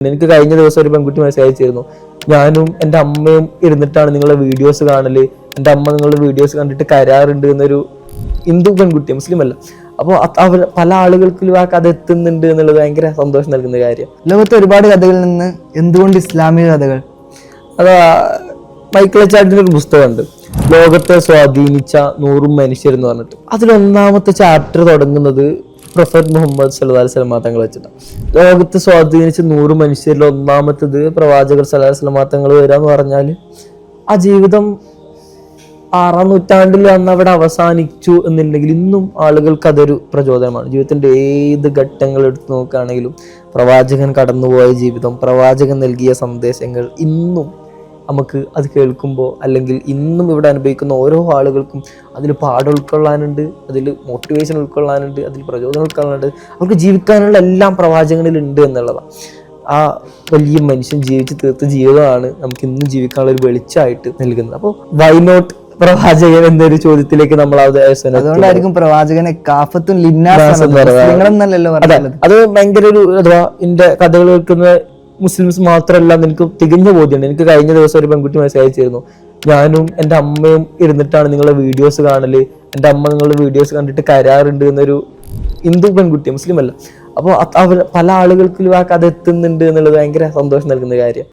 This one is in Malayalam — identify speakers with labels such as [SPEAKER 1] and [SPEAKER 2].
[SPEAKER 1] എനിക്ക് കഴിഞ്ഞ ദിവസം ഒരു പെൺകുട്ടി മെസ്സേജ് അയച്ചിരുന്നു. ഞാനും എൻ്റെ അമ്മയും ഇരുന്നിട്ടാണ് നിങ്ങളുടെ വീഡിയോസ് കാണല്, എൻ്റെ അമ്മ നിങ്ങളുടെ വീഡിയോസ് കണ്ടിട്ട് കരാറുണ്ട് എന്നൊരു ഹിന്ദു പെൺകുട്ടി, മുസ്ലിം അല്ല. അപ്പോൾ അവർ പല ആളുകൾക്കും ആ കഥ എത്തുന്നുണ്ട് എന്നുള്ളത് ഭയങ്കര സന്തോഷം നൽകുന്ന കാര്യം.
[SPEAKER 2] ലോകത്തെ ഒരുപാട് കഥകളിൽ നിന്ന് എന്തുകൊണ്ട് ഇസ്ലാമിക കഥകൾ?
[SPEAKER 1] അതാ മൈക്കിൾ ചാട്ടിൻ്റെ ഒരു പുസ്തകമുണ്ട്, ലോകത്തെ സ്വാധീനിച്ച 100 മനുഷ്യർ എന്ന് പറഞ്ഞിട്ട്. അതിലൊന്നാമത്തെ ചാപ്റ്റർ തുടങ്ങുന്നത് പ്രൊഫറ്റ് മുഹമ്മദ് സല്ലല്ലാഹു അലൈഹി വസല്ലം തങ്ങൾ വെച്ചിട്ടാണ്. ലോകത്തെ സ്വാധീനിച്ച 100 മനുഷ്യരിൽ ഒന്നാമത്തത് പ്രവാചകർ സല്ലല്ലാഹു അലൈഹി വസല്ലം തങ്ങൾ വരാന്ന് പറഞ്ഞാൽ ആ ജീവിതം 6-ാം നൂറ്റാണ്ടിൽ അന്ന് അവിടെ അവസാനിച്ചു എന്നുണ്ടെങ്കിൽ ഇന്നും ആളുകൾക്ക് അതൊരു പ്രചോദനമാണ്. ജീവിതത്തിന്റെ ഏത് ഘട്ടങ്ങൾ എടുത്തു നോക്കുകയാണെങ്കിലും പ്രവാചകൻ കടന്നുപോയ ജീവിതം, പ്രവാചകൻ നൽകിയ സന്ദേശങ്ങൾ ഇന്നും നമുക്ക് അത് കേൾക്കുമ്പോൾ, അല്ലെങ്കിൽ ഇന്നും ഇവിടെ അനുഭവിക്കുന്ന ഓരോ ആളുകൾക്കും അതിൽ പാഠം ഉൾക്കൊള്ളാനുണ്ട്, അതിൽ മോട്ടിവേഷൻ ഉൾക്കൊള്ളാനുണ്ട്, അതിൽ പ്രചോദനം ഉൾക്കൊള്ളാനുണ്ട്. അവർക്ക് ജീവിക്കാനുള്ള എല്ലാം പ്രവാചകനിൽ ഉണ്ട് എന്നുള്ളതാണ്. ആ വലിയ മനുഷ്യൻ ജീവിച്ച് തീർത്ത ജീവിതമാണ് നമുക്ക് ഇന്നും ജീവിക്കാനുള്ള ഒരു വെളിച്ചമായിട്ട് നൽകുന്നത്. അപ്പോൾ വൈ നോട്ട് പ്രവാചകൻ എന്നൊരു ചോദ്യത്തിലേക്ക് നമ്മൾ
[SPEAKER 2] അതുകൊണ്ടായിരിക്കും പ്രവാചകനെ കാഫത്തും ലിന്നാസെന്നല്ലോ.
[SPEAKER 1] അത് ഭയങ്കര ഒരു അഥവാ എന്റെ കഥകൾ കേൾക്കുന്ന മുസ്ലിംസ് മാത്രമല്ല, എനിക്ക് തികഞ്ഞ ബോധ്യമുണ്ട്. എനിക്ക് കഴിഞ്ഞ ദിവസം ഒരു പെൺകുട്ടി മെസ്സേജ് അയച്ചിരുന്നു. ഞാനും എൻ്റെ അമ്മയും ഇരുന്നിട്ടാണ് നിങ്ങളുടെ വീഡിയോസ് കാണല്, എൻ്റെ അമ്മ നിങ്ങളുടെ വീഡിയോസ് കണ്ടിട്ട് കരാറുണ്ട് എന്നൊരു ഹിന്ദു പെൺകുട്ടി, മുസ്ലിം അല്ല. അപ്പോൾ അവർ പല ആളുകൾക്കും ആ കഥ എത്തുന്നുണ്ട് എന്നുള്ളത് ഭയങ്കര സന്തോഷം നൽകുന്ന കാര്യം.